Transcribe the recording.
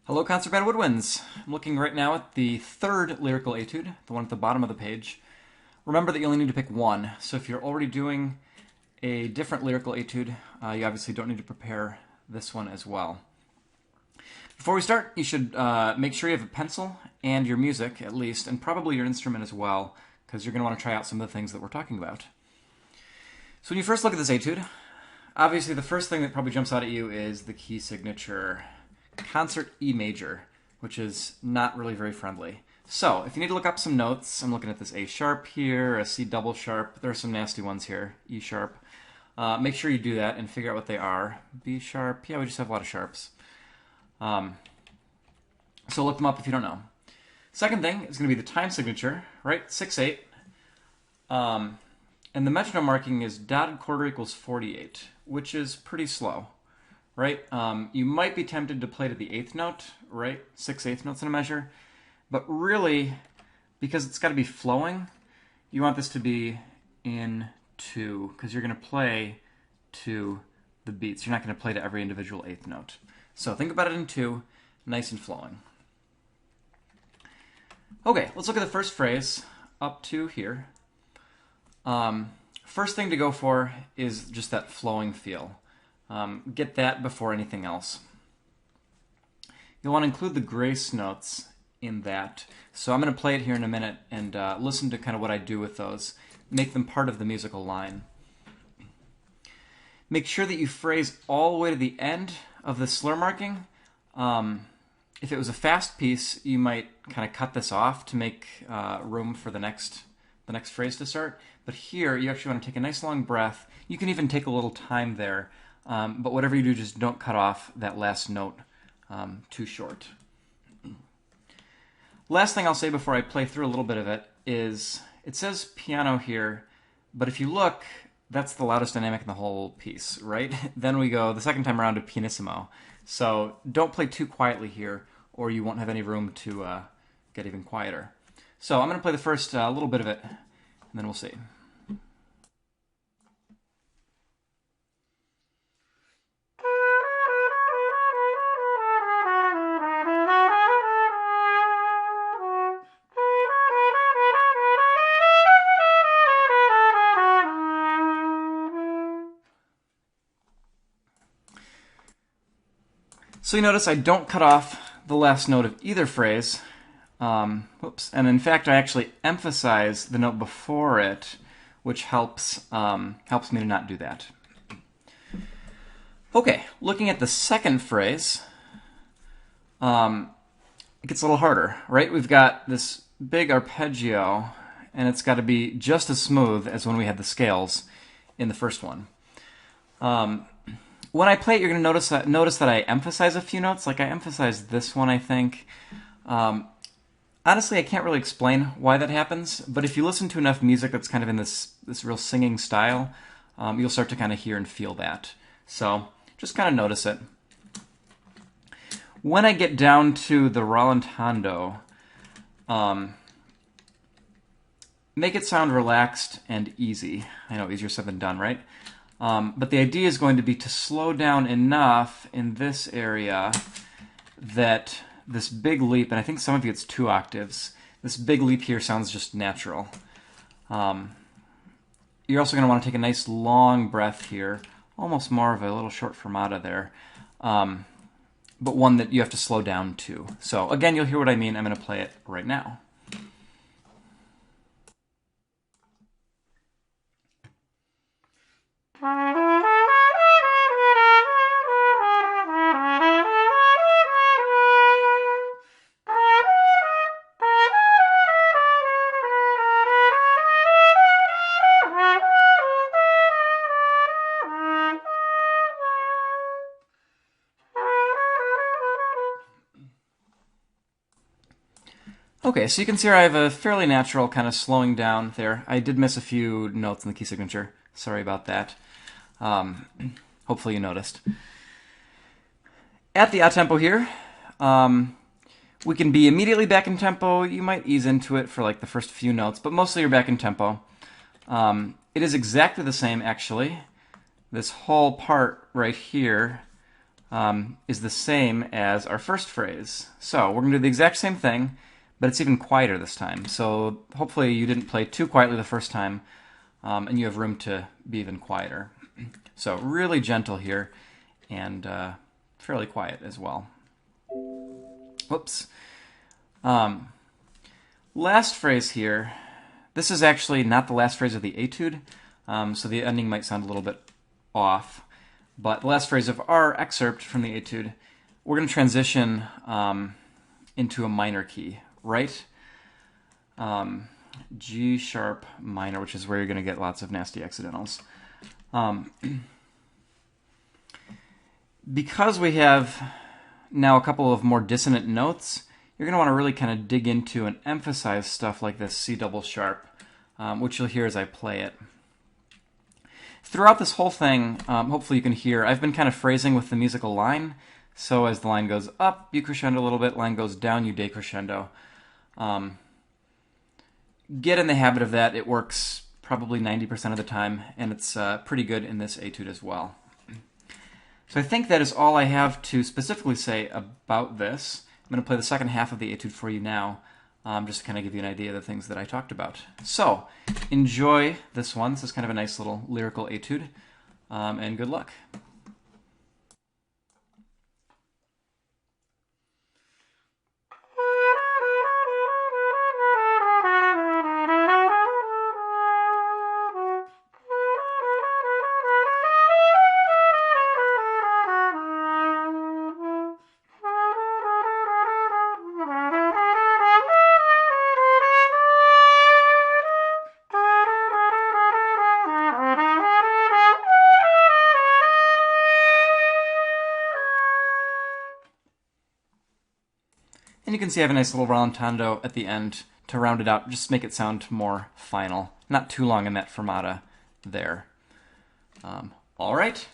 Hello, concert band woodwinds. I'm looking right now at the third lyrical etude, the one at the bottom of the page. Remember that you only need to pick one, so if you're already doing a different lyrical etude, you obviously don't need to prepare this one as well. Before we start, you should make sure you have a pencil and your music, at least, and probably your instrument as well, because you're going to want to try out some of the things that we're talking about. So when you first look at this etude, obviously the first thing that probably jumps out at you is the key signature. Concert E major, which is not really very friendly. So if you need to look up some notes, I'm looking at this A sharp here, a C double sharp. There are some nasty ones here, E sharp. Make sure you do that and figure out what they are. B sharp, yeah, we just have a lot of sharps. So look them up if you don't know. Second thing is going to be the time signature, right? 6/8. And the metronome marking is dotted quarter equals 48, which is pretty slow. Right? You might be tempted to play to the eighth note, right? 6/8 notes in a measure. But really, because it's got to be flowing, you want this to be in 2, because you're going to play to the beats. You're not going to play to every individual eighth note. So think about it in 2, nice and flowing. Okay, let's look at the first phrase up to here. First thing to go for is just that flowing feel. Get that before anything else. You'll want to include the grace notes in that. So I'm going to play it here in a minute and listen to kind of what I do with those. Make them part of the musical line. Make sure that you phrase all the way to the end of the slur marking. If it was a fast piece, you might kind of cut this off to make room for the next phrase to start. But here, you actually want to take a nice long breath. You can even take a little time there. But whatever you do, just don't cut off that last note too short. Last thing I'll say before I play through a little bit of it is, it says piano here, but if you look, that's the loudest dynamic in the whole piece, right? Then we go the second time around to pianissimo. So don't play too quietly here, or you won't have any room to get even quieter. So I'm going to play the first little bit of it, and then we'll see. So you notice I don't cut off the last note of either phrase. Whoops. And in fact, I actually emphasize the note before it, which helps me to not do that. Okay, looking at the second phrase, it gets a little harder, right? We've got this big arpeggio, and it's got to be just as smooth as when we had the scales in the first one. When I play it, you're going to notice that I emphasize a few notes. Like I emphasize this one, I think. Honestly, I can't really explain why that happens, but if you listen to enough music that's kind of in this real singing style, you'll start to kind of hear and feel that. So just kind of notice it. When I get down to the rallentando, make it sound relaxed and easy. I know, easier said than done, right? But the idea is going to be to slow down enough in this area that this big leap, and I think some of you it's 2 octaves, this big leap here sounds just natural. You're also going to want to take a nice long breath here, almost more of a little short fermata there, but one that you have to slow down to. So again, you'll hear what I mean. I'm going to play it right now. Okay, so you can see here I have a fairly natural kind of slowing down there. I did miss a few notes in the key signature. Sorry about that. Hopefully you noticed. At the a tempo here, we can be immediately back in tempo. You might ease into it for like the first few notes, but mostly you're back in tempo. It is exactly the same, actually. This whole part right here is the same as our first phrase. So we're going to do the exact same thing, but it's even quieter this time. So hopefully you didn't play too quietly the first time, and you have room to be even quieter. So really gentle here, and fairly quiet as well. Whoops. Last phrase here. This is actually not the last phrase of the etude, so the ending might sound a little bit off. But the last phrase of our excerpt from the etude, we're going to transition into a minor key, right? G sharp minor, which is where you're going to get lots of nasty accidentals. Because we have now a couple of more dissonant notes, you're going to want to really kind of dig into and emphasize stuff like this C double sharp, which you'll hear as I play it. Throughout this whole thing, hopefully you can hear, I've been kind of phrasing with the musical line. So as the line goes up, you crescendo a little bit. Line goes down, you decrescendo. Get in the habit of that. It works probably 90% of the time, and it's pretty good in this etude as well. So I think that is all I have to specifically say about this. I'm going to play the second half of the etude for you now, just to kind of give you an idea of the things that I talked about. So enjoy this one. This is kind of a nice little lyrical etude, and good luck. And you can see I have a nice little rallentando at the end to round it out, just make it sound more final. Not too long in that fermata there. All right.